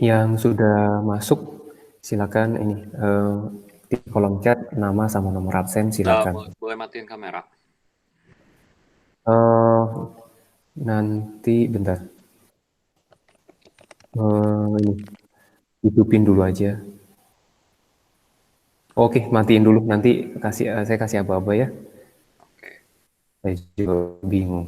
Yang sudah masuk silakan ini di kolom chat nama sama nomor absen silakan. Boleh matiin kamera. Eh, Nanti bentar. Ini hidupin dulu aja. Oke, matiin dulu. Nanti saya kasih aba-aba ya. Oke. Saya juga bingung.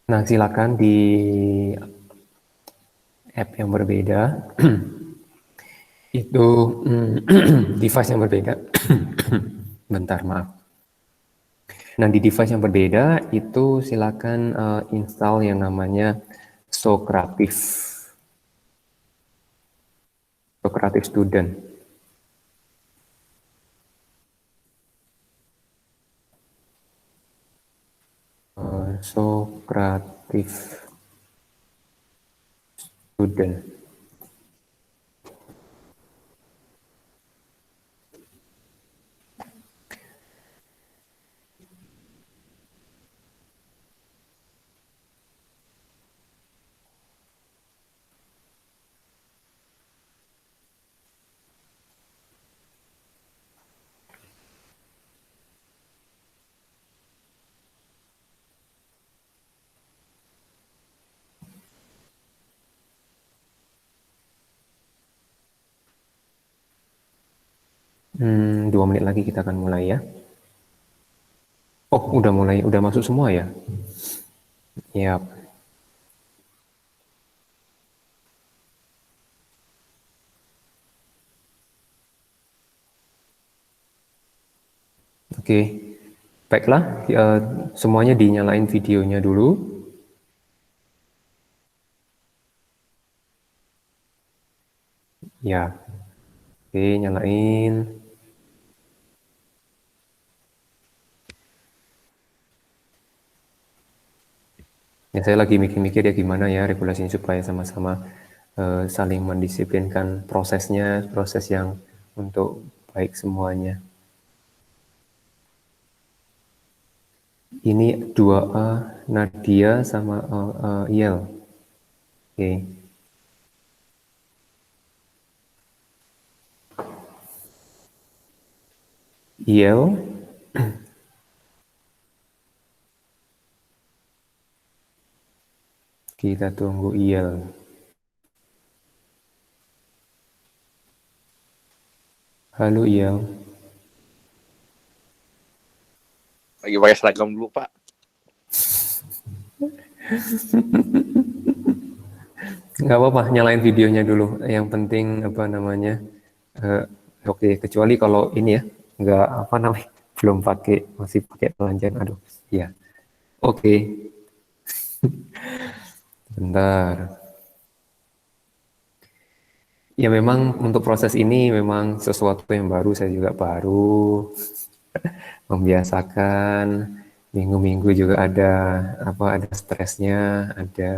Nah, silakan di app yang berbeda. Itu device yang berbeda. Bentar, maaf. Nah, di device yang berbeda itu silakan install yang namanya Socrative. Socrative Student. Socrative Student. Hmm, 2 menit lagi kita akan mulai ya. Oh, udah mulai, udah masuk semua ya? Yap. Oke, baiklah, semuanya dinyalain videonya dulu. Ya, oke, nyalain. Ya, saya lagi mikir-mikir ya gimana ya regulasinya supaya sama-sama saling mendisiplinkan prosesnya, proses yang untuk baik semuanya. Ini 2A, Nadia sama Yel. Oke. Yel, kita tunggu Yel. Halo, iya. Lagi pakai seragam dulu, Pak. Nggak apa-apa, nyalain videonya dulu. Yang penting apa namanya? eh, Oke, kecuali kalau ini ya, nggak apa namanya, belum pakai, masih pakai telanjang. Aduh, iya. Oke, bentar. Ya memang untuk proses ini memang sesuatu yang baru, saya juga baru membiasakan. Minggu-minggu juga ada apa, ada stresnya, ada.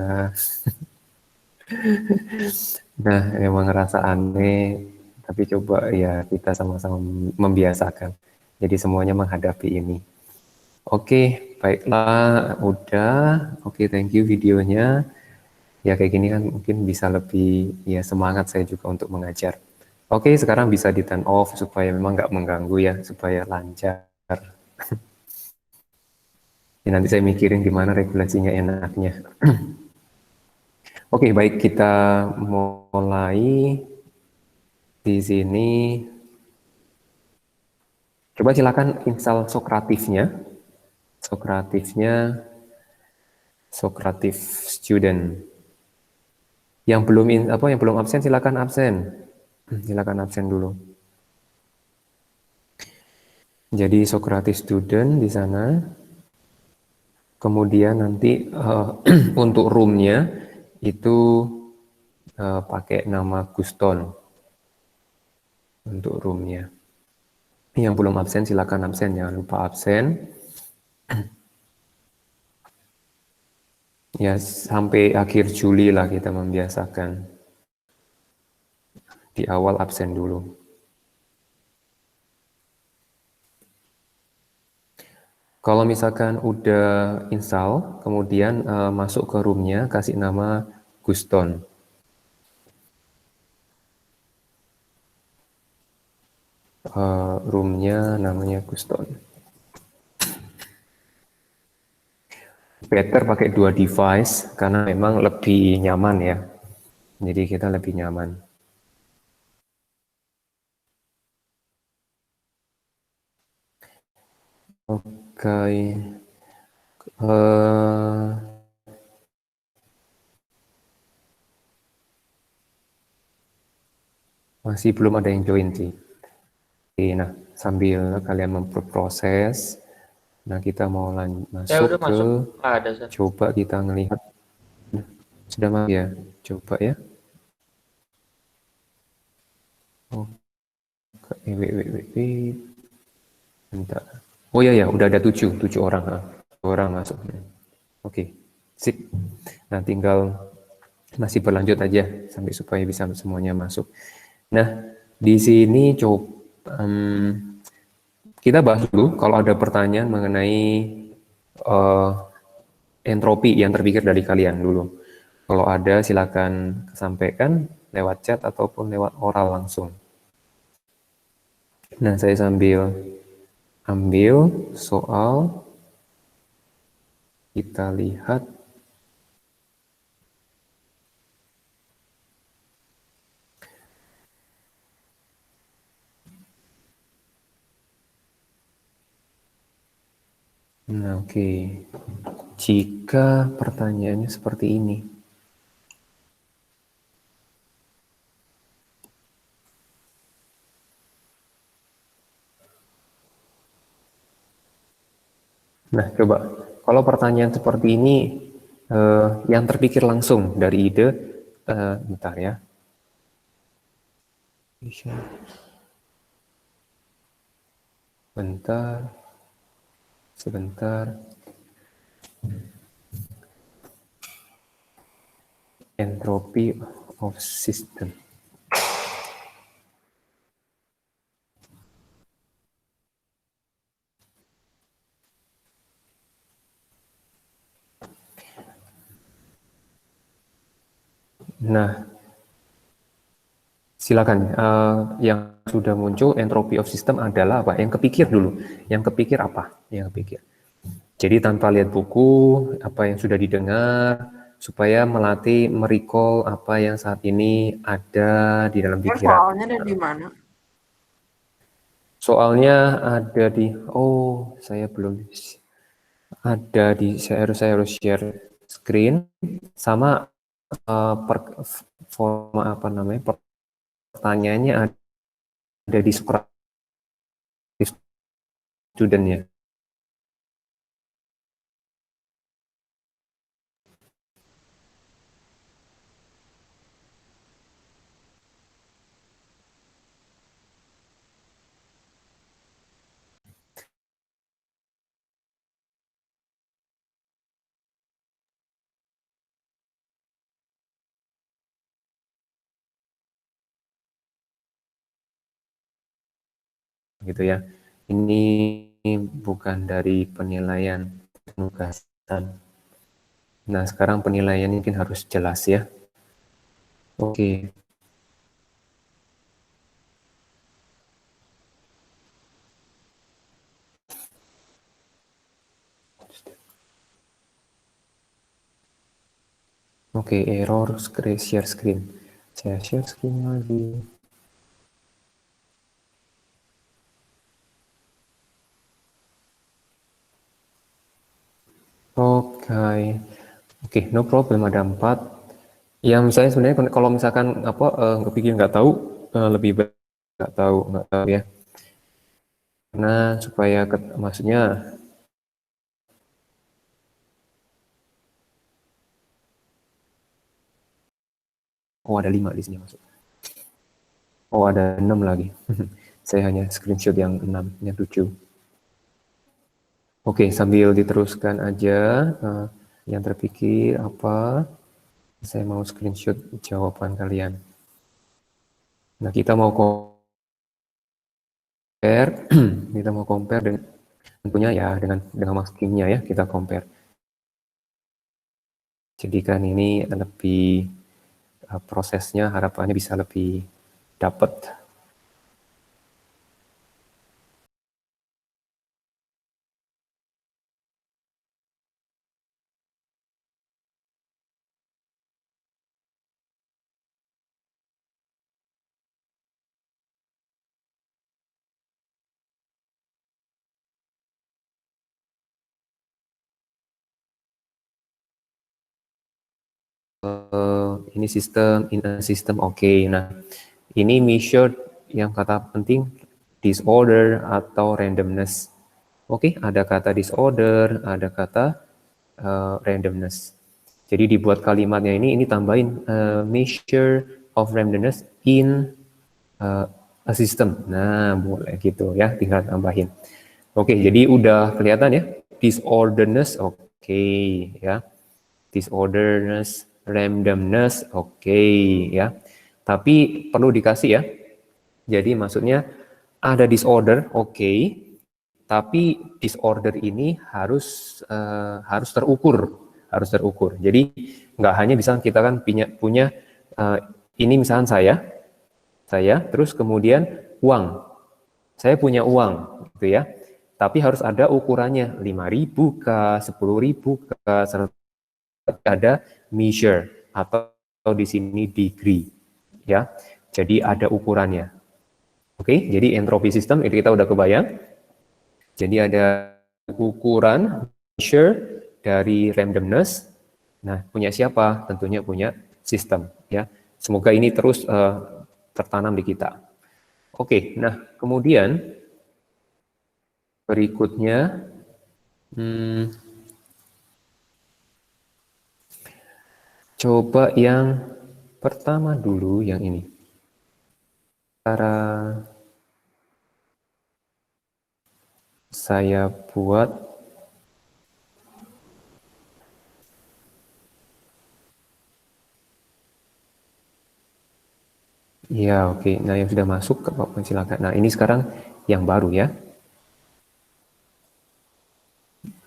Nah, memang ngerasa aneh, tapi coba ya kita sama-sama membiasakan. Jadi semuanya menghadapi ini. Oke, baiklah, udah. Oke, thank you videonya. Ya kayak gini kan mungkin bisa lebih ya semangat saya juga untuk mengajar. Oke, sekarang bisa di turn off supaya memang nggak mengganggu ya, supaya lancar. Ya, nanti saya mikirin gimana regulasinya enaknya. Oke, baik kita mulai di sini. Coba silakan install Sokratifnya. Sokratifnya, Sokratif student. Yang belum absen silakan absen. Silakan absen dulu. Jadi Sokratif student di sana. Kemudian nanti untuk roomnya itu pakai nama Guston untuk roomnya. Yang belum absen silakan absen, jangan lupa absen. Ya sampai akhir Juli lah kita membiasakan. Di awal absen dulu. Kalau misalkan udah install, kemudian masuk ke roomnya, kasih nama Guston. Roomnya namanya Guston. Better pakai 2 device karena memang lebih nyaman ya. Jadi kita lebih nyaman. Oke. Masih belum ada yang join sih. Nah, sambil kalian memproses, nah kita mau masuk ke, coba kita ngelihat, sudah masuk ya, coba ya. Bentar. Oh ya ya, udah ada 7 orang, 7 orang masuk. Oke, sip. Nah tinggal masih berlanjut aja sampai supaya bisa semuanya masuk. Nah di sini coba kita bahas dulu kalau ada pertanyaan mengenai entropi yang terpikir dari kalian dulu. Kalau ada silakan sampaikan lewat chat ataupun lewat oral langsung. Nah saya sambil ambil soal, kita lihat. Nah, oke. Jika pertanyaannya seperti ini. Nah, coba. Kalau pertanyaan seperti ini, yang terpikir langsung dari ide, bentar ya. Bentar. Sebentar. Entropy of system. Nah, silakan. Yang sudah muncul entropy of system adalah apa? Yang kepikir dulu. Yang kepikir apa? Yang kepikir. Jadi tanpa lihat buku, apa yang sudah didengar, supaya melatih merecall apa yang saat ini ada di dalam pikiran. Soalnya ada di mana? Soalnya ada di, saya belum ada di, saya harus share screen sama forma apa namanya pertanyaannya ada di studentnya. Gitu ya. Ini bukan dari penilaian penugasan. Nah, sekarang penilaian mungkin harus jelas ya. Oke. Oke, error share screen. Saya share screen lagi. Oke, no problem, ada 4. Yang misalnya sebenarnya kalau misalkan apa kepikir nggak tahu, lebih baik nggak tahu ya. Karena supaya maksudnya ada 5 di sini masuk. Ada 6 lagi. Saya hanya screenshot yang 6, yang 7. Oke, sambil diteruskan aja yang terpikir apa. Saya mau screenshot jawaban kalian. Nah, kita mau compare, dengan tentunya ya dengan masking-nya ya, kita compare. Jadi kan ini lebih prosesnya harapannya bisa lebih dapat. Ini sistem oke. Nah, ini measure yang kata penting disorder atau randomness. Oke, ada kata disorder, ada kata randomness. Jadi dibuat kalimatnya ini tambahin measure of randomness in a system. Nah, boleh gitu ya, tinggal tambahin. Oke, jadi udah kelihatan ya, disorderness oke ya. Disorderness, randomness oke ya. Tapi perlu dikasih ya. Jadi maksudnya ada disorder oke, tapi disorder ini harus terukur. Jadi nggak hanya bisa kita kan punya ini misalnya saya terus kemudian uang. Saya punya uang gitu ya. Tapi harus ada ukurannya 5.000 ke 10.000 ke 100, ada measure atau di sini degree ya. Jadi ada ukurannya. Oke, jadi entropi sistem itu kita udah kebayang. Jadi ada ukuran measure dari randomness. Nah, punya siapa? Tentunya punya sistem ya. Semoga ini terus tertanam di kita. Oke, nah kemudian berikutnya coba yang pertama dulu, yang ini. Cara saya buat ya, oke. Nah, yang sudah masuk ke Bapak silakan. Nah, ini sekarang yang baru ya.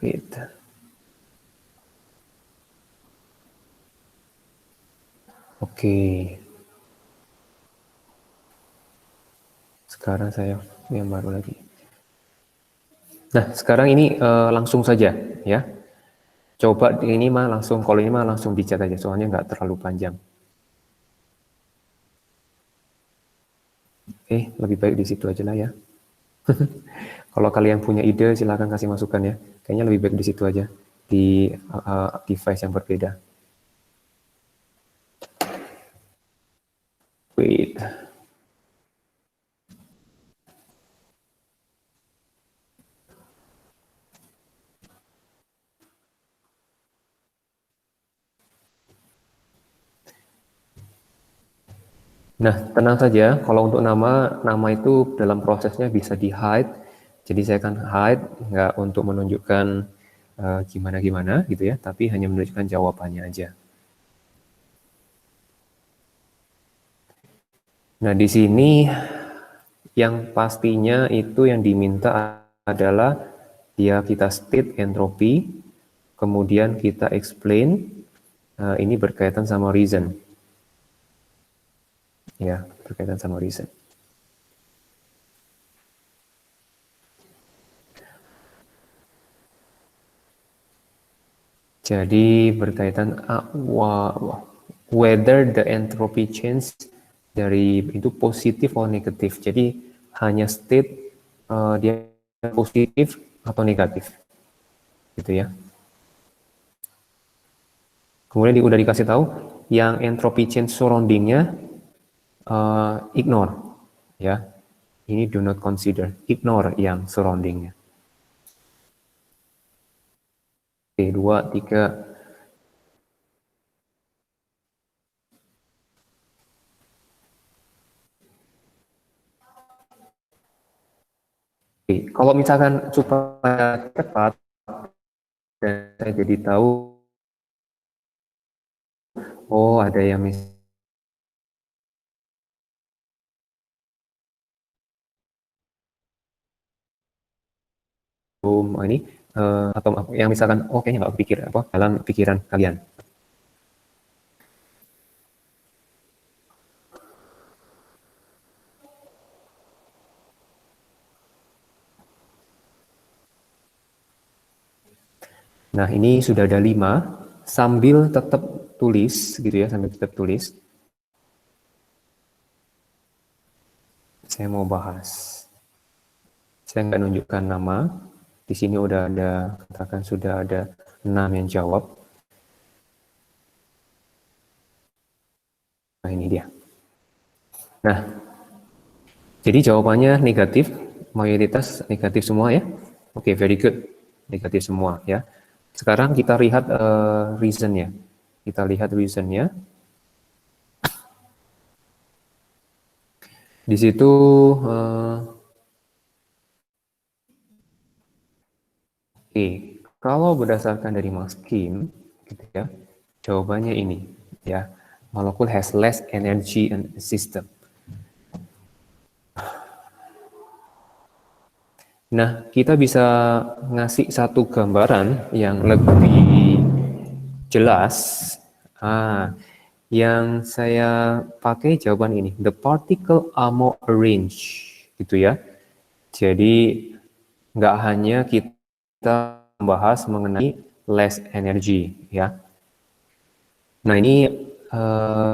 Gitu. Oke. Sekarang saya yang baru lagi. Nah, sekarang ini langsung saja ya. Coba ini mah langsung, kalau ini mah langsung dicat aja, soalnya nggak terlalu panjang. Lebih baik di situ aja lah ya. Kalau kalian punya ide, silakan kasih masukan ya. Kayaknya lebih baik di situ aja, di device yang berbeda. Wait. Nah, tenang saja, kalau untuk nama itu dalam prosesnya bisa di-hide. Jadi saya akan hide, nggak untuk menunjukkan gimana-gimana gitu ya, tapi hanya menunjukkan jawabannya aja. Nah, di sini yang pastinya itu yang diminta adalah kita state entropy, kemudian kita explain, ini berkaitan sama reason. Ya, berkaitan sama reason. Jadi berkaitan whether the entropy change dari itu positif atau negatif. Jadi hanya state dia positif atau negatif, gitu ya. Kemudian udah dikasih tahu yang entropy change surroundingnya ignore, ya. Ini do not consider, ignore yang surroundingnya. Oke, 2, 3. Oke, kalau misalkan supaya cepat dan saya jadi tahu, oh ada yang ini atau yang misalkan kayaknya nggak pikir dalam pikiran kalian. Nah, ini sudah ada 5, sambil tetap tulis gitu ya, sambil tetap tulis. Saya mau bahas. Saya nggak nunjukkan nama. Di sini udah ada, katakan sudah ada 6 yang jawab. Nah, ini dia. Nah, jadi jawabannya negatif, mayoritas negatif semua ya. Oke, very good. Negatif semua ya. Sekarang kita lihat reason-nya. Kita lihat reason-nya. Di situ oke, kalau berdasarkan dari Max Kim, gitu ya, jawabannya ini ya. Molecule has less energy in system. Nah, kita bisa ngasih satu gambaran yang lebih jelas. Yang saya pakai jawaban ini, the particle are more arranged, gitu ya. Jadi nggak hanya kita membahas mengenai less energy, ya. Nah ini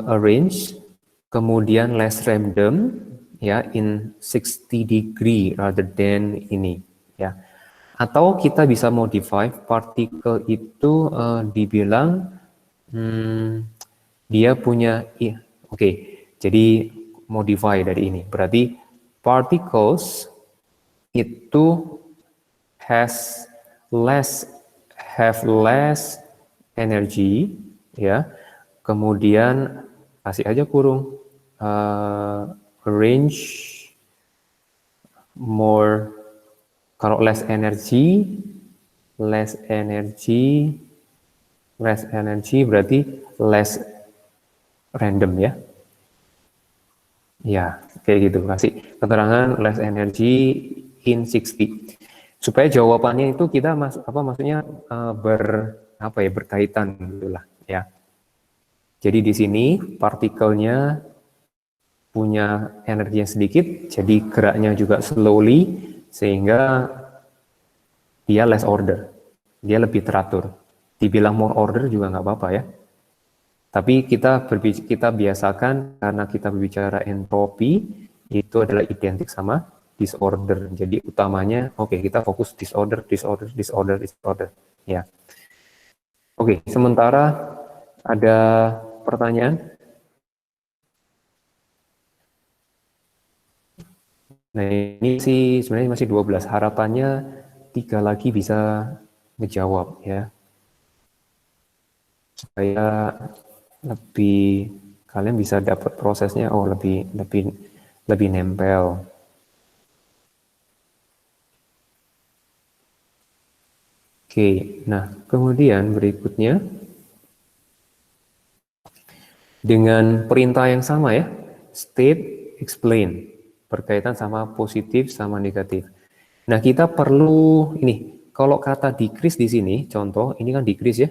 arrange, kemudian less random, ya, in 60 degree rather than ini, ya. Atau kita bisa modify particle itu dibilang dia punya oke. Jadi modify dari ini. Berarti particles itu have less energy, ya. Kemudian kasih aja kurung range more. Kalau less energy berarti less random ya. Ya, kayak gitu. Kasih keterangan less energy in 60. Supaya jawabannya itu kita maksudnya berkaitan gitulah ya. Jadi di sini partikelnya punya energi yang sedikit, jadi geraknya juga slowly sehingga dia less order. Dia lebih teratur. Dibilang more order juga nggak apa-apa ya. Tapi kita biasakan karena kita berbicara entropi itu adalah identik sama disorder. Jadi utamanya, oke, kita fokus disorder, ya. Oke, sementara ada pertanyaan. Nah, ini sih sebenarnya masih 12. Harapannya 3 lagi bisa ngejawab ya. Supaya lebih kalian bisa dapat prosesnya lebih nempel. Oke, nah kemudian berikutnya dengan perintah yang sama ya, state, explain, berkaitan sama positif sama negatif. Nah, kita perlu ini, kalau kata decrease di sini, contoh, ini kan decrease ya.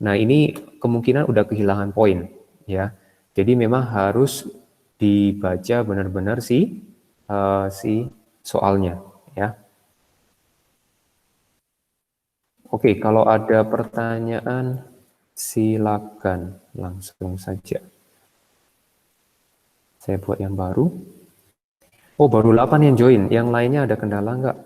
Nah, ini kemungkinan udah kehilangan poin ya. Jadi memang harus dibaca benar-benar si soalnya ya. Oke, kalau ada pertanyaan silakan langsung saja. Saya buat yang baru. Oh, baru 8 yang join. Yang lainnya ada kendala nggak?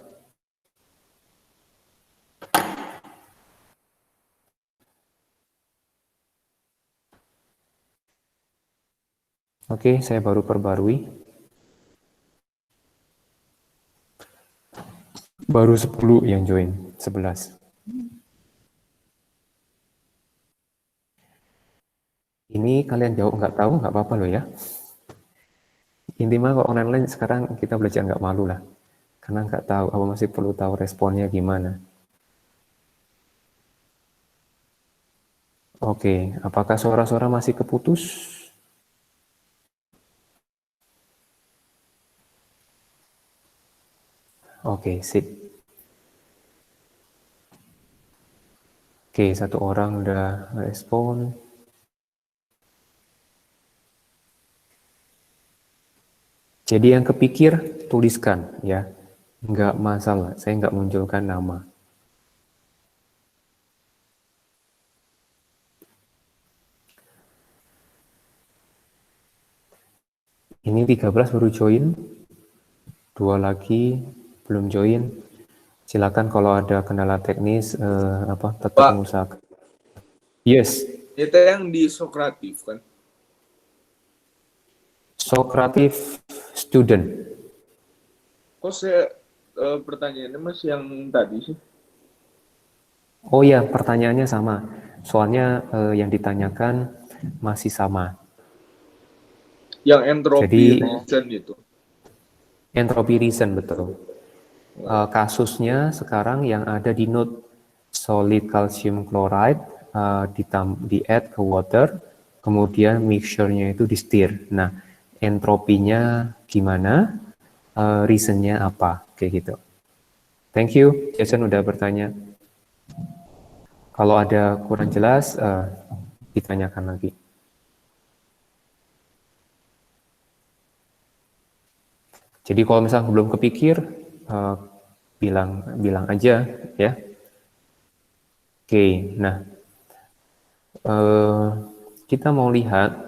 Oke, saya baru perbarui. Baru 10 yang join, 11. Ini kalian jawab nggak tahu, nggak apa-apa loh ya. Intinya kalau online sekarang kita belajar nggak malu lah. Karena nggak tahu, apa masih perlu tahu responnya gimana. Oke, apakah suara-suara masih keputus? Oke, sip. Oke, satu orang udah respon. Jadi yang kepikir, tuliskan ya. Nggak masalah, saya nggak munculkan nama. Ini 13 baru join, 2 lagi belum join. Silakan kalau ada kendala teknis tetap Pak. mengusahakan. Yes. Itu yang di Sokratif kan? Sokratif student. Kok saya pertanyaannya masih yang tadi sih? Oh ya, pertanyaannya sama. Soalnya yang ditanyakan masih sama. Yang entropi Jadi reason itu. entropy reason betul. Kasusnya sekarang yang ada di note solid calcium chloride di add ke water, kemudian mixture-nya itu di stir. Nah, entropinya gimana? Reason-nya apa? Kayak gitu. Thank you, Jason udah bertanya. Kalau ada kurang jelas, ditanyakan lagi. Jadi kalau misalnya belum kepikir, bilang aja ya. Oke, nah kita mau lihat.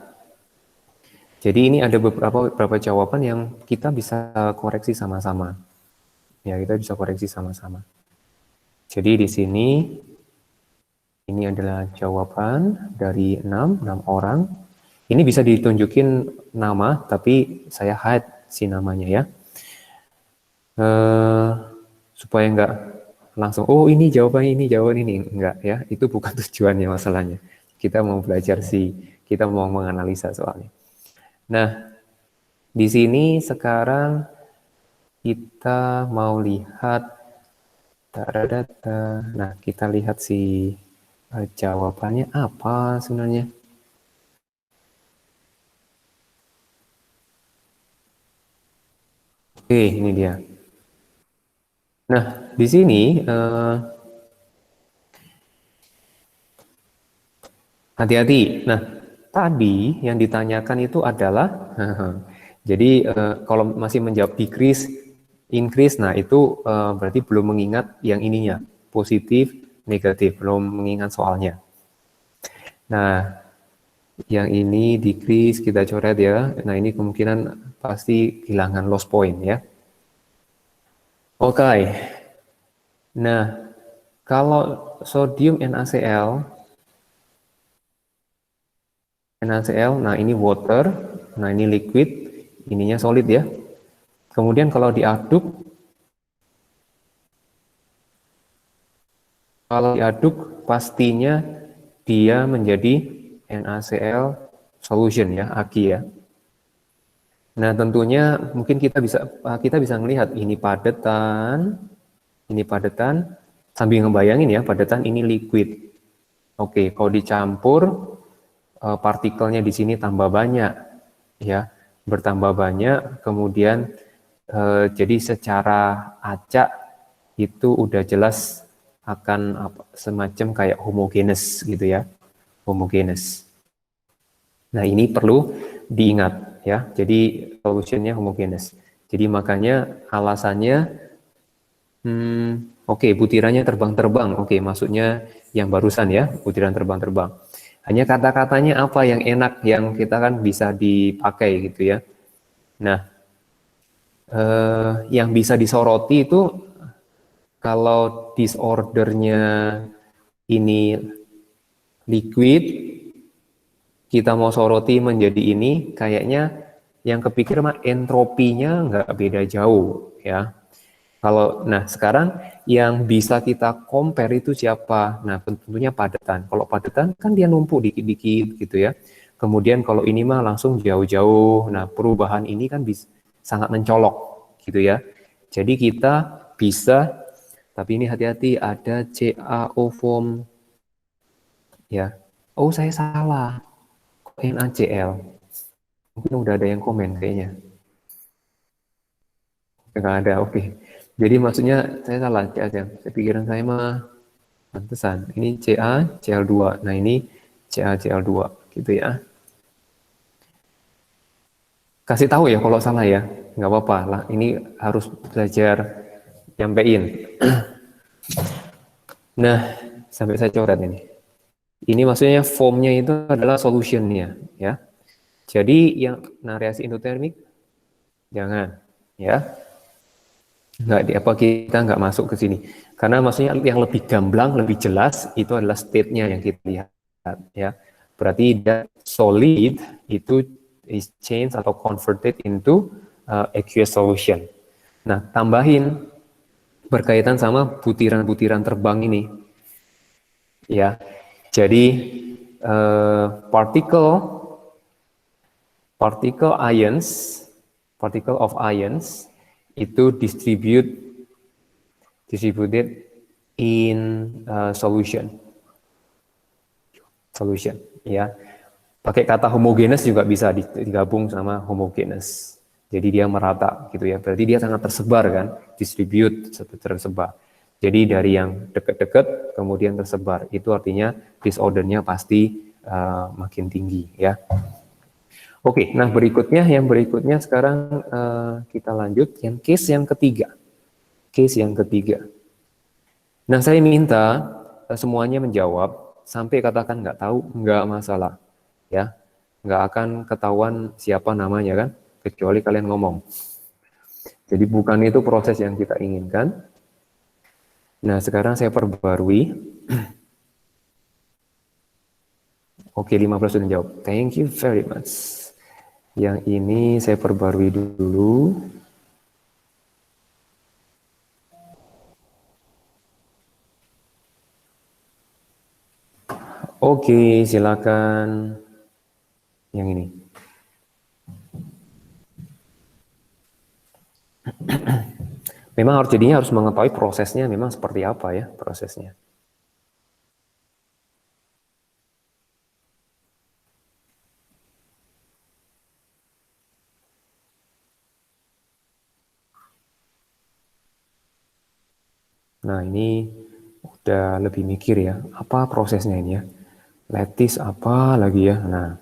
Jadi ini ada beberapa jawaban yang kita bisa koreksi sama-sama. Ya, kita bisa koreksi sama-sama. Jadi di sini ini adalah jawaban dari 6 orang. Ini bisa ditunjukin nama, tapi saya hide si namanya ya. Supaya nggak langsung, oh ini jawaban ini, enggak ya. Itu bukan tujuannya masalahnya. Kita mau belajar kita mau menganalisa soalnya. Nah, di sini sekarang kita mau lihat data. Nah, kita lihat jawabannya apa sebenarnya. Oke, ini dia. Nah, di sini hati-hati. Nah, tadi yang ditanyakan itu adalah, jadi kalau masih menjawab decrease, increase, nah itu berarti belum mengingat yang ininya, positif, negatif, belum mengingat soalnya. Nah, yang ini decrease kita coret ya. Nah, ini kemungkinan pasti kehilangan loss point ya. Oke. Nah, kalau sodium NaCl, nah ini water, nah ini liquid, ininya solid ya. Kemudian kalau diaduk pastinya dia menjadi NaCl solution ya, Aki ya. Nah, tentunya mungkin kita bisa melihat ini padetan sambil ngebayangin ya, padetan ini liquid. Oke, kalau dicampur partikelnya di sini tambah banyak ya, bertambah banyak, kemudian jadi secara acak itu udah jelas akan semacam kayak homogenes gitu ya, homogenes. Nah, ini perlu diingat ya. Jadi solutionnya homogenes. Jadi makanya alasannya oke, butirannya terbang-terbang. Oke, maksudnya yang barusan ya, butiran terbang-terbang. Hanya kata-katanya apa yang enak yang kita kan bisa dipakai gitu ya. Nah, yang bisa disoroti itu kalau disordernya ini liquid, kita mau soroti menjadi ini, kayaknya yang kepikir mah entropinya nggak beda jauh ya. Nah sekarang yang bisa kita compare itu siapa? Nah tentunya padetan. Kalau padetan kan dia numpuk dikit-dikit gitu ya. Kemudian kalau ini mah langsung jauh-jauh. Nah perubahan ini kan bisa sangat mencolok gitu ya. Jadi kita bisa, tapi ini hati-hati ada CaO form ya. Oh saya salah, kok NaCl. Mungkin udah ada yang komen kayaknya. Nggak ada, oke. Jadi maksudnya saya salah, pikiran saya mah pantesan. Ini CaCl2. Nah, ini CaCl2 gitu ya. Kasih tahu ya kalau salah ya. Nggak apa-apa lah. Ini harus belajar nyampein. Nah, sampai saya coret ini. Ini maksudnya formnya itu adalah solutionnya ya. Jadi yang reaksi endotermik jangan ya. Kita nggak masuk ke sini. Karena maksudnya yang lebih gamblang, lebih jelas itu adalah state-nya yang kita lihat ya. Berarti that solid itu is changed atau converted into aqueous solution. Nah, tambahin berkaitan sama butiran-butiran terbang ini ya. Jadi particle particle of ions itu distributed in solution ya. Pakai kata homogeneous juga bisa digabung sama homogeneous. Jadi dia merata gitu ya. Berarti dia sangat tersebar kan, tersebar. Jadi dari yang dekat-dekat kemudian tersebar. Itu artinya disordernya pasti makin tinggi ya. Oke, nah yang berikutnya sekarang kita lanjut yang case yang ketiga. Case yang ketiga. Nah, saya minta semuanya menjawab sampai katakan nggak tahu, nggak masalah, ya, nggak akan ketahuan siapa namanya kan, kecuali kalian ngomong. Jadi bukan itu proses yang kita inginkan. Nah, sekarang saya perbarui. Oke, 15 sudah jawab. Thank you very much. Yang ini saya perbarui dulu. Oke, silakan. Yang ini. Memang harus mengetahui prosesnya memang seperti apa ya prosesnya. Nah, ini udah lebih mikir ya, apa prosesnya ini ya. Lattice apa lagi ya. Nah,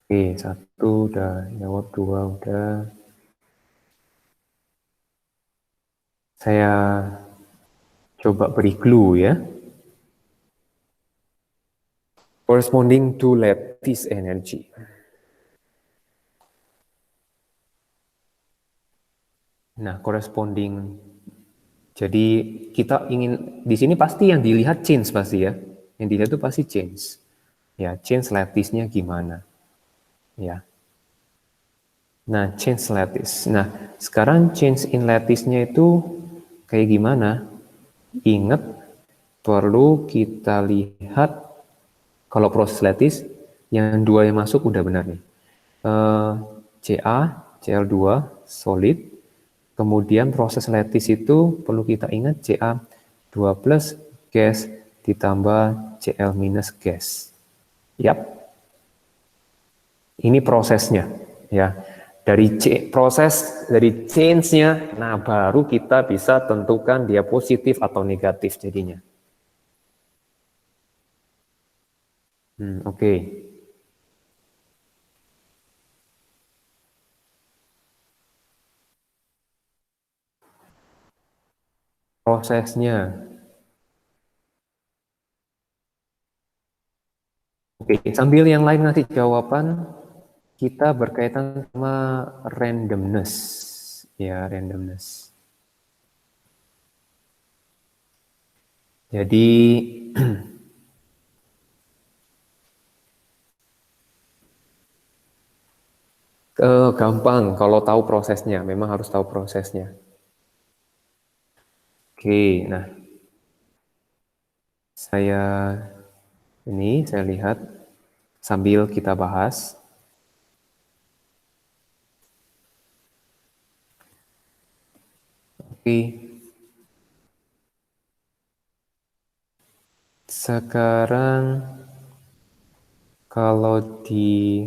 Oke, 1 udah jawab, 2 udah. Saya coba beri clue ya. Corresponding to lattice energy. Nah, corresponding. Jadi kita ingin di sini pasti yang dilihat change pasti ya. Yang dilihat itu pasti change. Ya, change lattice-nya gimana? Ya. Nah, change lattice. Nah, sekarang change in lattice-nya itu kayak gimana? Ingat, perlu kita lihat kalau proses lattice, yang 2 yang masuk udah benar nih. Ca, Cl2, solid. Kemudian proses lattice itu perlu kita ingat Ca2 plus gas ditambah Cl minus gas. Yap. Ini prosesnya ya. Dari proses dari change-nya, nah baru kita bisa tentukan dia positif atau negatif jadinya. Oke. Prosesnya. Oke, sambil yang lain ngasih jawaban, kita berkaitan sama randomness. Ya, randomness. Jadi gampang kalau tahu prosesnya, memang harus tahu prosesnya. Oke, nah saya lihat sambil kita bahas. Oke. Sekarang kalau di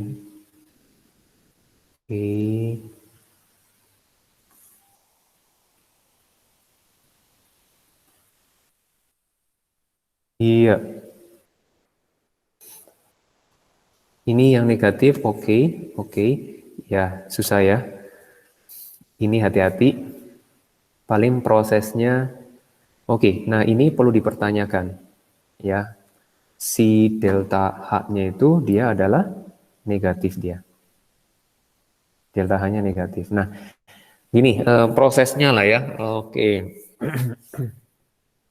iya. Ini yang negatif, oke. Ya, susah ya. Ini hati-hati. Paling prosesnya, oke. Nah, ini perlu dipertanyakan. Ya, si delta H-nya itu dia adalah negatif dia. Delta H-nya negatif. Nah, gini prosesnya lah ya. Oke.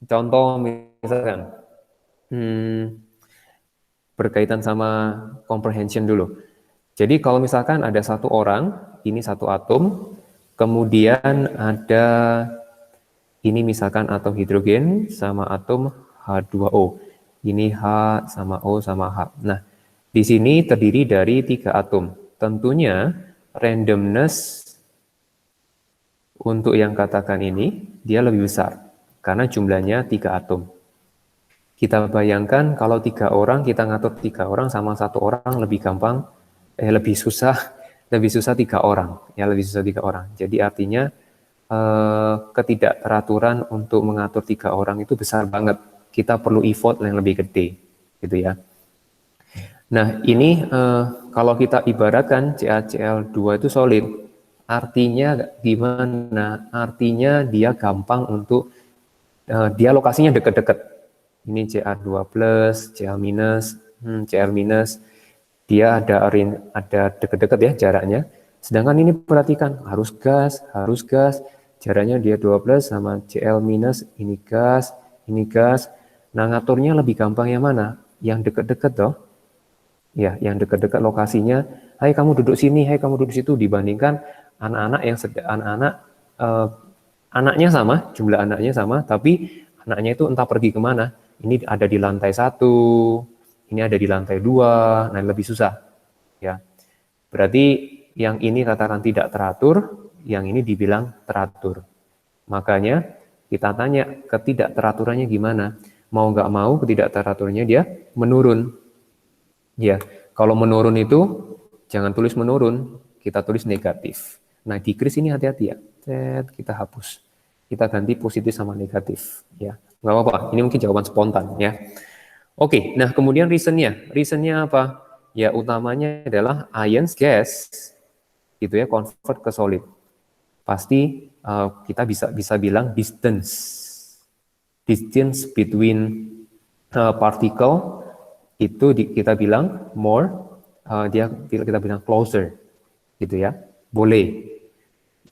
Contoh misalkan, berkaitan sama comprehension dulu. Jadi kalau misalkan ada satu orang, ini satu atom, kemudian ada ini misalkan atom hidrogen sama atom H2O. Ini H sama O sama H. Nah, di sini terdiri dari 3 atom. Tentunya randomness untuk yang katakan ini, dia lebih besar. Karena jumlahnya 3 atom. Kita bayangkan kalau 3 orang, kita ngatur 3 orang sama 1 orang lebih gampang, lebih susah 3 orang. Ya, lebih susah 3 orang. Jadi artinya ketidakteraturan untuk mengatur 3 orang itu besar banget. Kita perlu effort yang lebih gede, gitu ya. Nah, ini kalau kita ibaratkan CaCl2 itu solid, artinya gimana? Artinya dia gampang untuk, dia lokasinya dekat-dekat. Ini Ca2 plus, Cl minus, Cl minus, dia ada dekat-dekat ya jaraknya. Sedangkan ini perhatikan, harus gas, jaraknya dia 2 plus sama Cl minus, ini gas. Nah, ngaturnya lebih gampang yang mana? Yang dekat-dekat toh. Ya, yang dekat-dekat lokasinya, hai kamu duduk sini, hai kamu duduk situ, dibandingkan anak-anak yang anaknya sama, jumlah anaknya sama, tapi anaknya itu entah pergi kemana. Ini ada di lantai 1, ini ada di lantai 2, nah lebih susah. Ya, berarti yang ini katakan tidak teratur, yang ini dibilang teratur. Makanya kita tanya ketidakteraturannya gimana? Mau nggak mau ketidakteraturannya dia menurun. Ya, kalau menurun itu jangan tulis menurun, kita tulis negatif. Nah, decrease ini hati-hati ya. Kita hapus. Kita ganti positif sama negatif. Ya, nggak apa-apa. Ini mungkin jawaban spontan ya. Oke, nah kemudian reasonnya. Reasonnya apa? Ya utamanya adalah ions gas gitu ya, convert ke solid. Pasti kita bisa bilang distance between particle itu kita bilang more, kita bilang closer gitu ya. Boleh.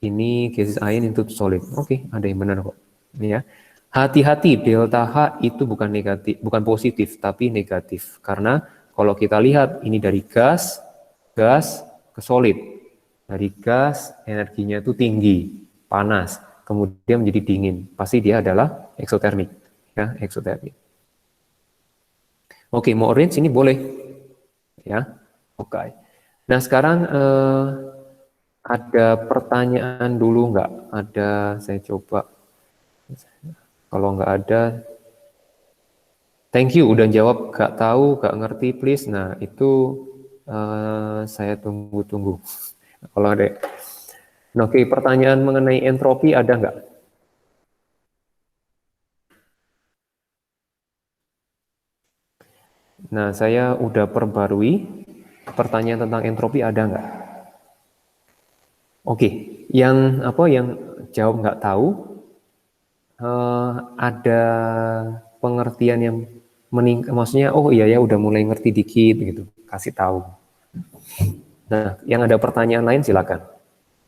Ini gases ion into solid. Oke, ada yang benar kok. Ini ya. Hati-hati, delta H itu bukan negatif, bukan positif, tapi negatif. Karena kalau kita lihat ini dari gas ke solid. Dari gas energinya itu tinggi, panas, kemudian menjadi dingin. Pasti dia adalah eksotermik, ya, eksotermik. Oke, mau orange ini boleh, ya. Oke. Nah sekarang ada pertanyaan dulu nggak? Ada, saya coba. Kalau nggak ada, thank you udah jawab. Nggak tahu, nggak ngerti, please. Nah itu saya tunggu-tunggu. Kalau ada. Oke, pertanyaan mengenai entropi ada nggak? Nah, saya udah perbarui. Pertanyaan tentang entropi ada nggak? Oke, yang jawab nggak tahu, ada pengertian yang maksudnya oh iya ya udah mulai ngerti dikit gitu, kasih tahu. Nah, yang ada pertanyaan lain silakan.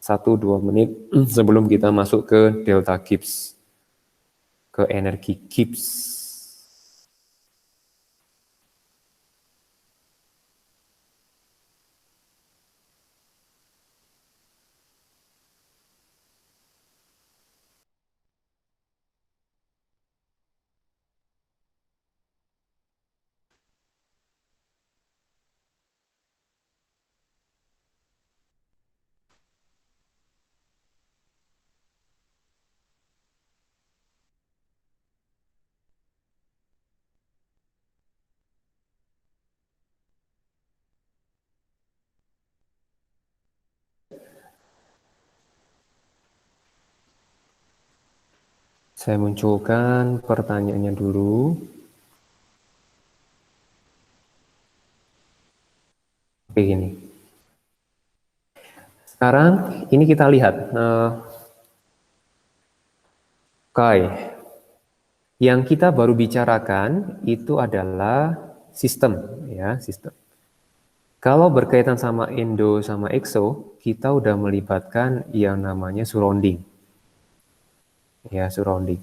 1-2 menit sebelum kita masuk ke delta Gibbs, ke energi Gibbs. Saya munculkan pertanyaannya dulu. Oke, gini. Sekarang ini kita lihat, yang kita baru bicarakan itu adalah sistem, ya sistem. Kalau berkaitan sama endo sama exo, kita udah melibatkan yang namanya surrounding, ya surrounding.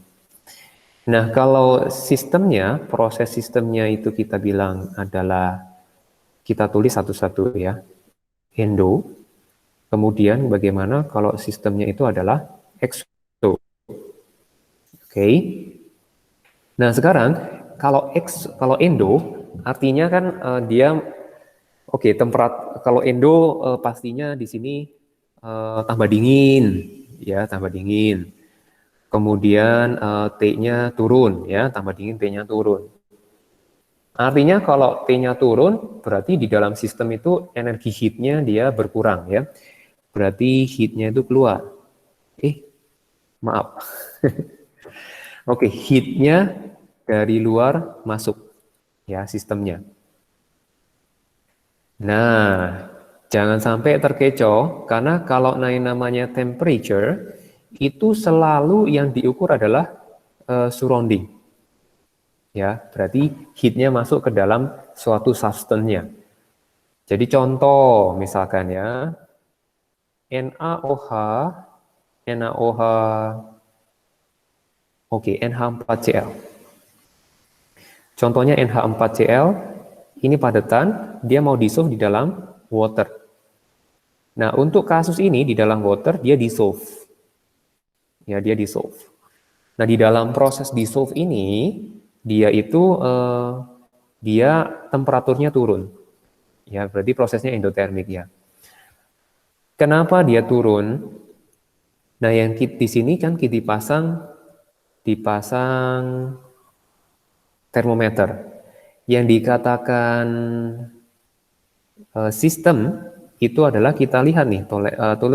Nah, kalau sistemnya, proses sistemnya itu kita bilang adalah, kita tulis satu-satu ya, endo. Kemudian bagaimana kalau sistemnya itu adalah exo. Oke. Nah, sekarang kalau endo artinya kan dia kalau endo pastinya di sini tambah dingin, ya, tambah dingin. Kemudian T-nya turun, ya, tambah dingin T-nya turun. Artinya kalau T-nya turun, berarti di dalam sistem itu energi heat-nya dia berkurang, ya. Berarti heat-nya itu keluar. Maaf. Oke, heat-nya dari luar masuk, ya, sistemnya. Nah, jangan sampai terkecoh, karena kalau namanya temperature, itu selalu yang diukur adalah surrounding. Ya, berarti heat-nya masuk ke dalam suatu substance-nya. Jadi contoh misalkan ya, NaOH, NH4Cl. Contohnya NH4Cl, ini padatan, dia mau dissolve di dalam water. Nah, untuk kasus ini di dalam water, dia dissolve. Ya, dia dissolve. Nah, di dalam proses dissolve ini, dia itu dia temperaturnya turun. Ya, berarti prosesnya endotermik ya. Kenapa dia turun? Nah, yang di sini kan kita dipasang termometer. Yang dikatakan sistem itu adalah kita lihat nih,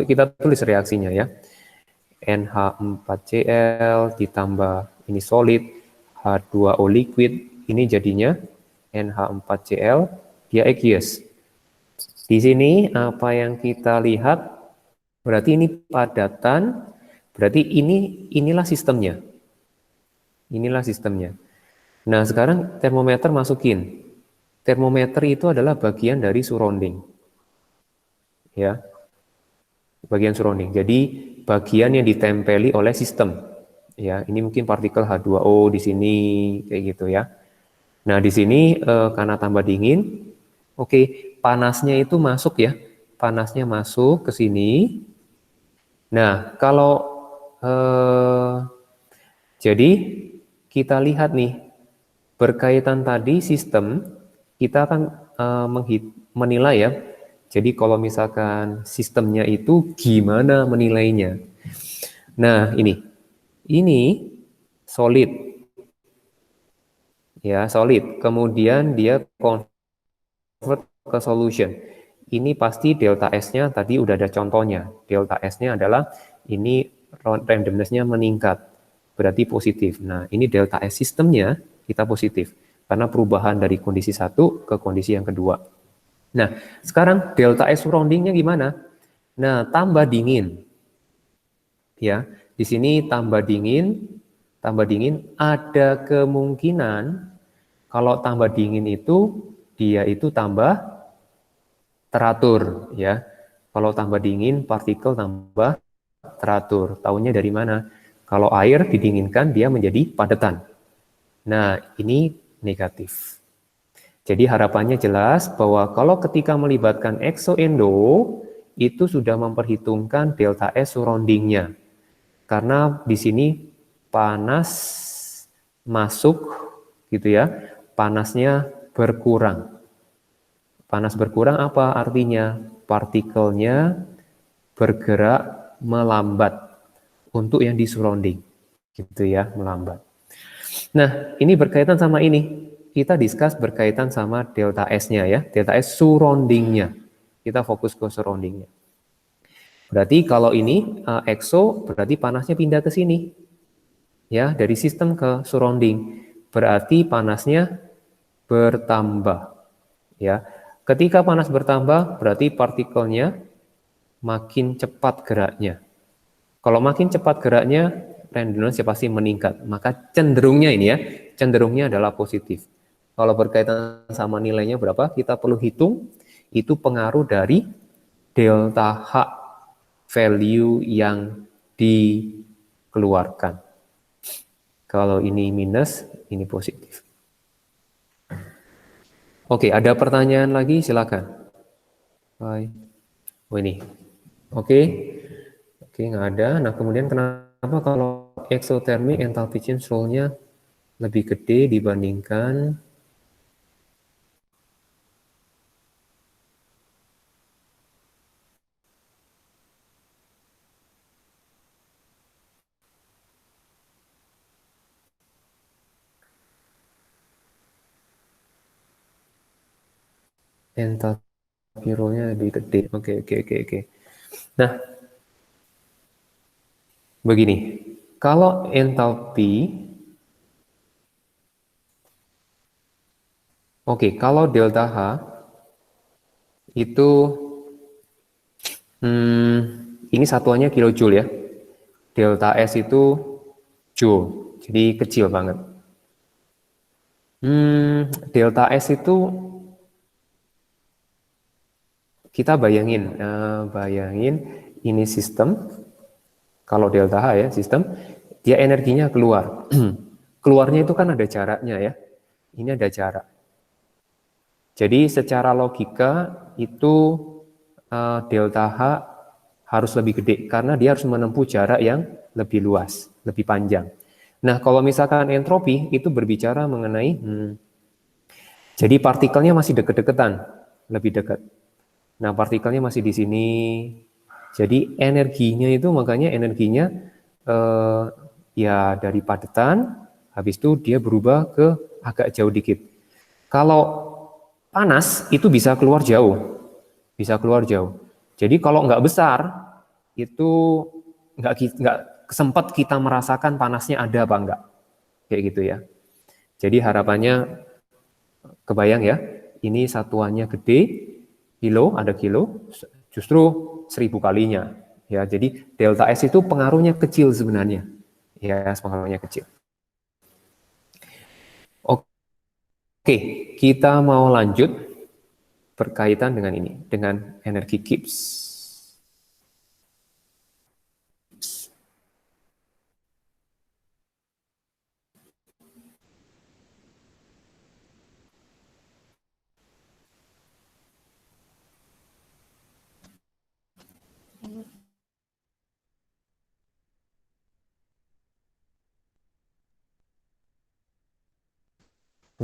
kita tulis reaksinya ya. NH4Cl ditambah ini solid, H2O liquid, ini jadinya NH4Cl, dia aqueous. Di sini apa yang kita lihat berarti ini padatan, berarti inilah sistemnya. Inilah sistemnya. Nah, sekarang termometer masukin. Termometer itu adalah bagian dari surrounding. Ya. Bagian surrounding. Jadi bagian yang ditempeli oleh sistem. Ya, ini mungkin partikel H2O di sini kayak gitu ya. Nah, di sini karena tambah dingin, oke, panasnya itu masuk ya. Panasnya masuk ke sini. Nah, kalau jadi kita lihat nih berkaitan tadi sistem, kita akan menilai ya. Jadi kalau misalkan sistemnya itu gimana menilainya. Nah, ini solid. Ya, solid. Kemudian dia convert ke solution. Ini pasti delta S-nya tadi udah ada contohnya. Delta S-nya adalah ini randomness-nya meningkat. Berarti positif. Nah, ini delta S sistemnya kita positif. Karena perubahan dari kondisi satu ke kondisi yang kedua. Nah, sekarang delta S surrounding-nya gimana? Nah, tambah dingin. Ya, di sini tambah dingin, ada kemungkinan kalau tambah dingin itu dia itu tambah teratur ya. Kalau tambah dingin partikel tambah teratur. Taunya dari mana? Kalau air didinginkan dia menjadi padatan. Nah, ini negatif. Jadi harapannya jelas bahwa kalau ketika melibatkan exoendo itu sudah memperhitungkan delta S surrounding-nya. Karena di sini panas masuk gitu ya. Panasnya berkurang. Panas berkurang apa artinya? Partikelnya bergerak melambat untuk yang di surrounding. Gitu ya, melambat. Nah, ini berkaitan sama ini. Kita discuss berkaitan sama delta S-nya ya, delta S surrounding-nya. Kita fokus ke surrounding-nya. Berarti kalau ini exo, berarti panasnya pindah ke sini. Ya, dari sistem ke surrounding. Berarti panasnya bertambah. Ya. Ketika panas bertambah, berarti partikelnya makin cepat geraknya. Kalau makin cepat geraknya, randomness pasti meningkat. Maka cenderungnya ini ya, cenderungnya adalah positif. Kalau berkaitan sama nilainya berapa, kita perlu hitung, itu pengaruh dari delta H value yang dikeluarkan. Kalau ini minus, ini positif. Oke, ada pertanyaan lagi? Silakan. Hai. Oh ini. Oke, nggak ada. Nah, kemudian kenapa kalau exothermic enthalpy change rule-nya lebih gede dibandingkan enthalpy rule-nya lebih gede? Oke. Nah, begini. Kalau enthalpy, kalau delta H itu ini satuannya kilojoule ya. Delta S itu joule, jadi kecil banget. Delta S itu kita bayangin ini sistem. Kalau delta H ya sistem, dia energinya keluar. Keluarnya itu kan ada jaraknya ya. Ini ada jarak. Jadi secara logika itu delta H harus lebih gede karena dia harus menempuh jarak yang lebih luas, lebih panjang. Nah, kalau misalkan entropi itu berbicara mengenai jadi partikelnya masih deket-deketan, lebih dekat. Nah, partikelnya masih di sini. Jadi energinya itu makanya energinya ya dari padatan, habis itu dia berubah ke agak jauh dikit. Kalau panas itu bisa keluar jauh. Jadi kalau nggak besar, itu nggak sempat kita merasakan panasnya ada apa enggak. Kayak gitu ya. Jadi harapannya kebayang ya, ini satuannya gede, kilo, ada kilo, justru 1000 kalinya. Ya, jadi delta S itu pengaruhnya kecil sebenarnya. Ya, pengaruhnya kecil. Oke, kita mau lanjut berkaitan dengan ini, dengan energi Gibbs.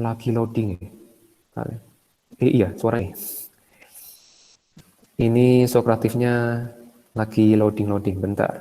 Lagi loading ya. Iya, suaranya. Ini Sokratifnya lagi loading bentar.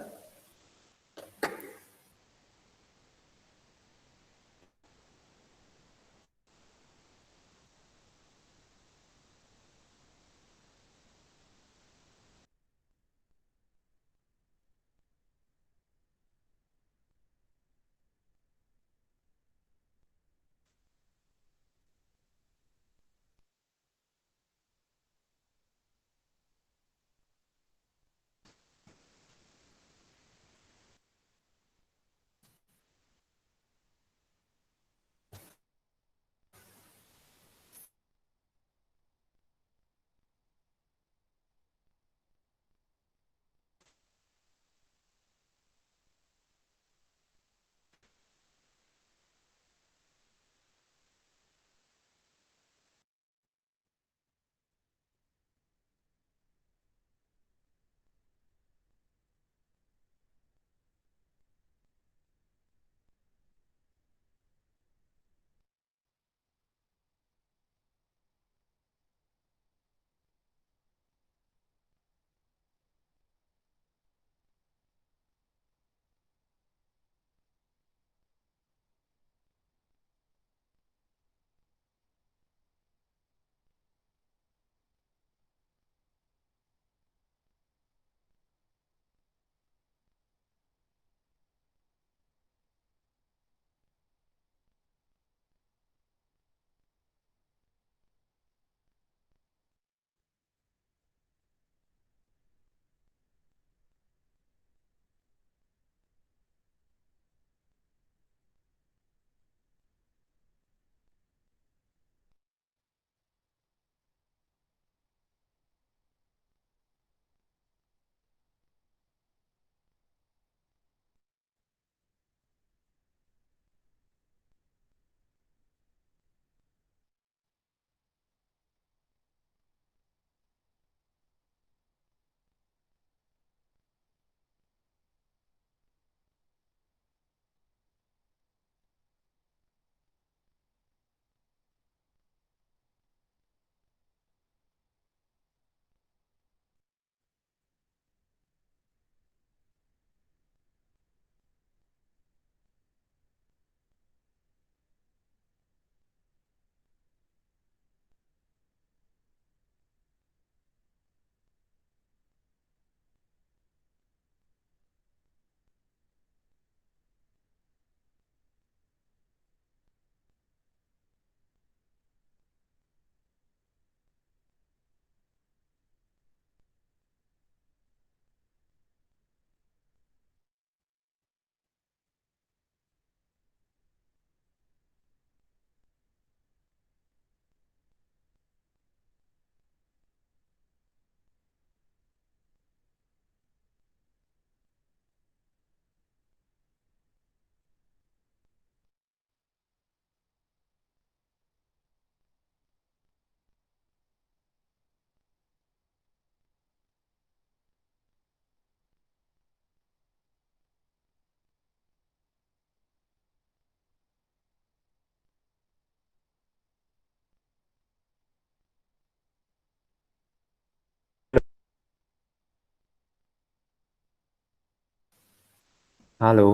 Halo,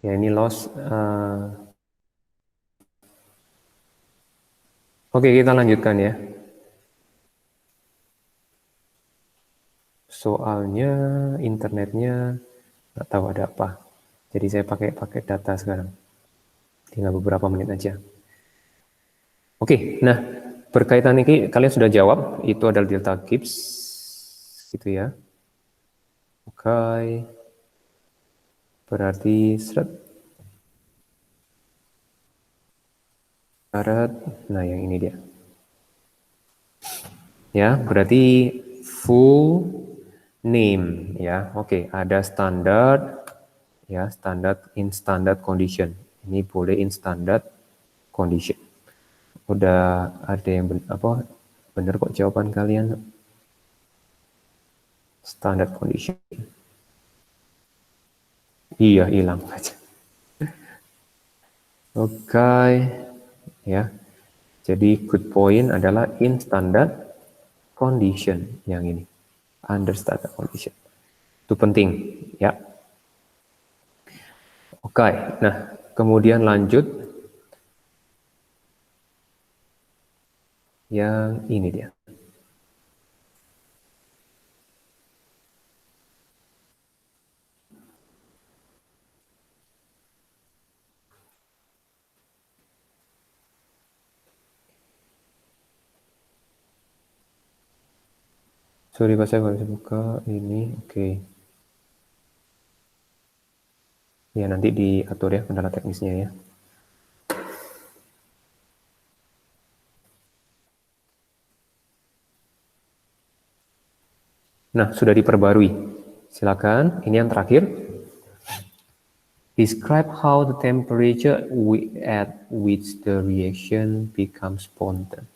ya ini loss. Oke, kita lanjutkan ya. Soalnya internetnya nggak tahu ada apa. Jadi saya pakai data sekarang. Tinggal beberapa menit aja. Oke, nah berkaitan ini kalian sudah jawab, itu adalah delta Gibbs, gitu ya. Oke, berarti seret. Nah yang ini dia. Ya, berarti full name ya. Oke, ada standar ya, in standard condition. Ini boleh in standard condition. Udah ada yang bener kok jawaban kalian. Standard condition. Iya, hilang aja. Oke, ya. Jadi good point adalah in standard condition yang ini. Under standard condition. Itu penting, ya. Oke, nah kemudian lanjut yang ini dia. Sorry Pak, saya bisa buka ini, oke. Ya nanti diatur ya kendala teknisnya ya. Nah, sudah diperbarui. Silakan, ini yang terakhir. Describe how the temperature at which the reaction becomes spontan.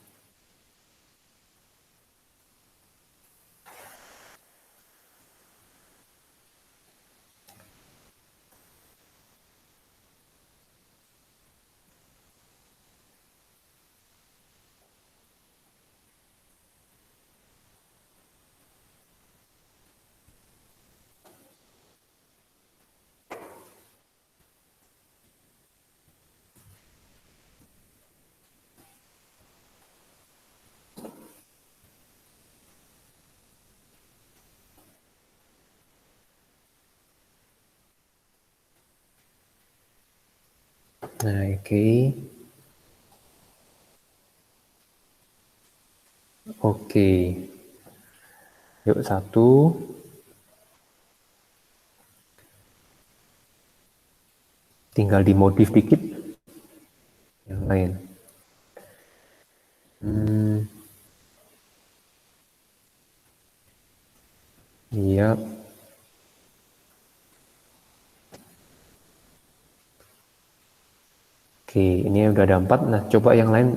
Nah, oke. Oke. Yuk, satu. Tinggal dimodif dikit. Yang lain. Iya. Oke, ini udah ada 4. Nah, coba yang lain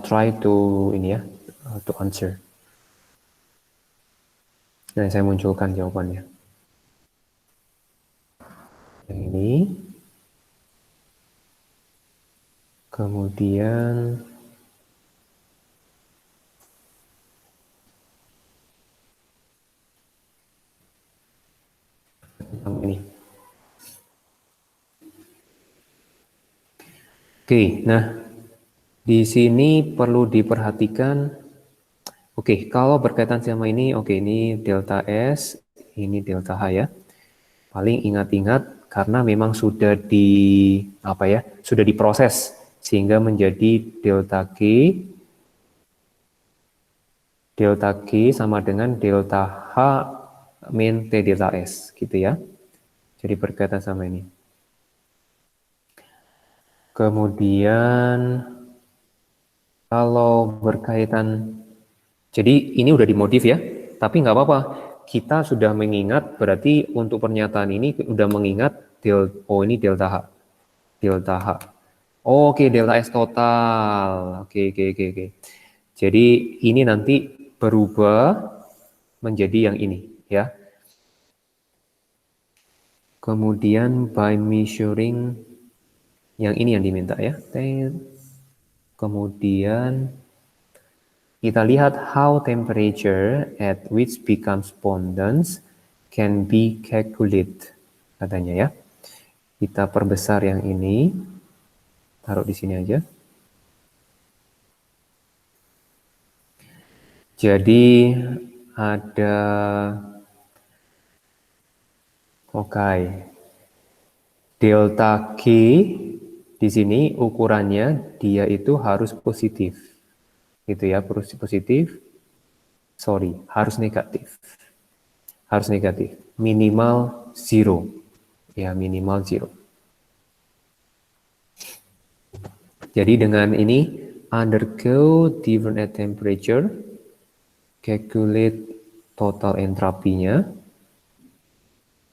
try to ini ya, to answer. Nah, saya munculkan jawabannya. Yang ini. Kemudian yang ini. Oke, nah di sini perlu diperhatikan. Oke, kalau berkaitan sama ini, oke ini delta S, ini delta H ya. Paling ingat-ingat karena memang sudah sudah diproses sehingga menjadi delta K sama dengan delta H min T delta S gitu ya. Jadi berkaitan sama ini. Kemudian kalau berkaitan, jadi ini udah dimodif ya, tapi nggak apa-apa. Kita sudah mengingat, berarti untuk pernyataan ini udah mengingat ini delta H. Delta H. Oke, delta S total. Oke. Jadi ini nanti berubah menjadi yang ini ya. Kemudian by measuring yang ini yang diminta ya. Kemudian kita lihat how temperature at which becomes spontan can be calculated katanya ya. Kita perbesar yang ini. Taruh di sini aja. Jadi ada delta G di sini ukurannya dia itu harus positif. gitu ya, positif, harus negatif. Harus negatif, minimal 0. Ya, minimal 0. Jadi dengan ini, undergo different at temperature, calculate total entrapinya.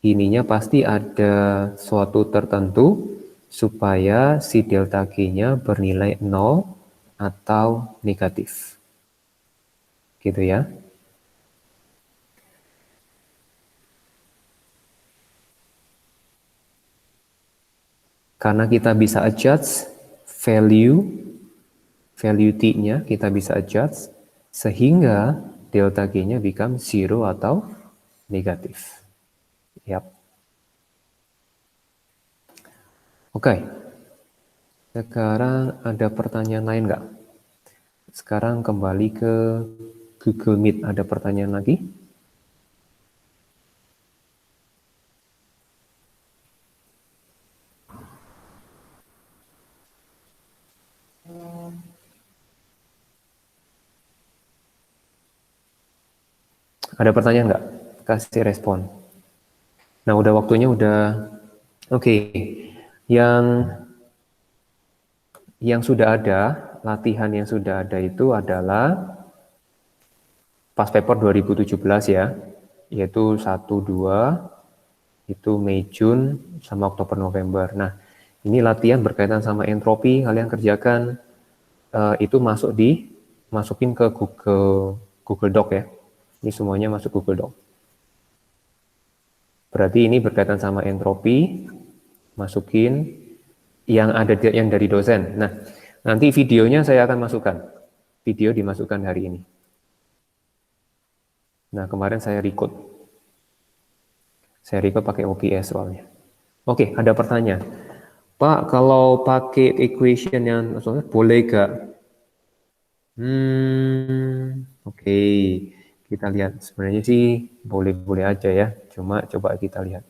Ininya pasti ada suatu tertentu supaya si delta G-nya bernilai 0 atau negatif. Gitu ya. Karena kita bisa adjust value T-nya kita bisa adjust sehingga delta G-nya become 0 atau negatif. Yap. Oke. Sekarang ada pertanyaan lain nggak? Sekarang kembali ke Google Meet. Ada pertanyaan lagi? Ada pertanyaan nggak? Kasih respon. Nah, udah waktunya udah. Oke. Yang sudah ada, latihan yang sudah ada itu adalah pas paper 2017 ya, yaitu 1, 2, itu Mei, Jun, sama Oktober, November. Nah, ini latihan berkaitan sama entropi, kalian kerjakan, itu masukin ke Google Doc ya. Ini semuanya masuk Google Doc. Berarti ini berkaitan sama entropi, masukin yang dari dosen. Nah, nanti videonya saya akan masukkan. Video dimasukkan hari ini. Nah, kemarin saya record. Saya record pakai OBS soalnya. Oke, ada pertanyaan. Pak, kalau pakai equation yang boleh gak? Oke. Kita lihat. Sebenarnya sih boleh-boleh aja ya. Cuma coba kita lihat.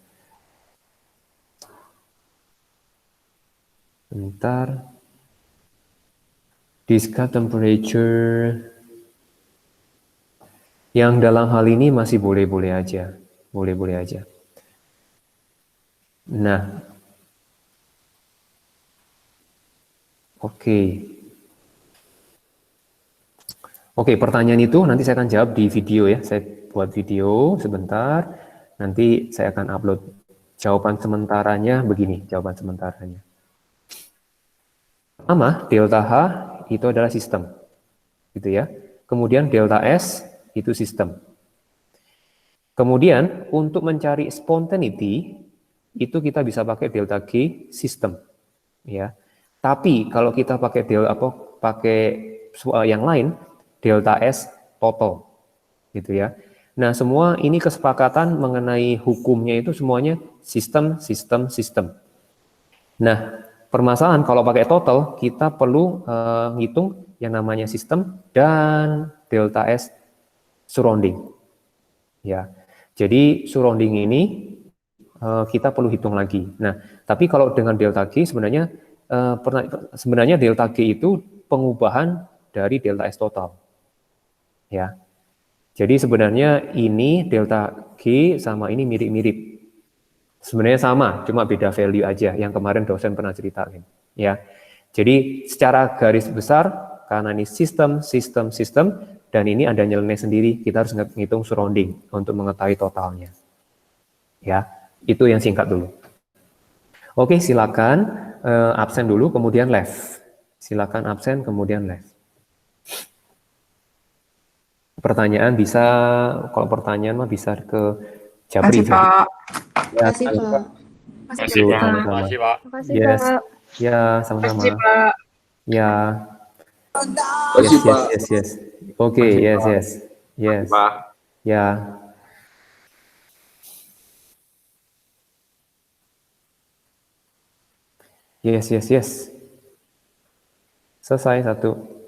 Bentar. Discuss temperature. Yang dalam hal ini masih boleh-boleh aja. Boleh-boleh aja. Nah. Oke. Oke, pertanyaan itu nanti saya akan jawab di video ya. Saya buat video sebentar. Nanti saya akan upload. Jawaban sementaranya begini, jawaban sementaranya. Pertama, delta H itu adalah sistem. Gitu ya. Kemudian delta S itu sistem. Kemudian untuk mencari spontaneity itu kita bisa pakai delta G sistem. Ya. Tapi kalau kita pakai yang lain, delta S total, gitu ya. Nah, semua ini kesepakatan mengenai hukumnya itu semuanya sistem. Nah, permasalahan kalau pakai total, kita perlu ngitung yang namanya sistem dan delta S surrounding. Ya, jadi surrounding ini kita perlu hitung lagi. Nah, tapi kalau dengan delta G sebenarnya delta G itu pengubahan dari delta S total. Ya. Jadi sebenarnya ini delta G sama ini mirip-mirip. Sebenarnya sama, cuma beda value aja yang kemarin dosen pernah ceritakan, ya. Jadi secara garis besar karena ini sistem dan ini ada nyeleneh sendiri, kita harus ngitung surrounding untuk mengetahui totalnya. Ya, itu yang singkat dulu. Oke, silakan absen dulu kemudian left. Silakan absen kemudian left. Pertanyaan bisa, kalau pertanyaan mah bisa ke Japri. Makasih, Pak. Ya, Makasih, Pak. Makasih, Pak. Makasih, Pak. Makasih, Yes. Pak. Ya, sama-sama. Makasih, Pak. Ya. Makasih, Pak. Yes. Oke, yes. Pak. Ya. Yes. Selesai satu.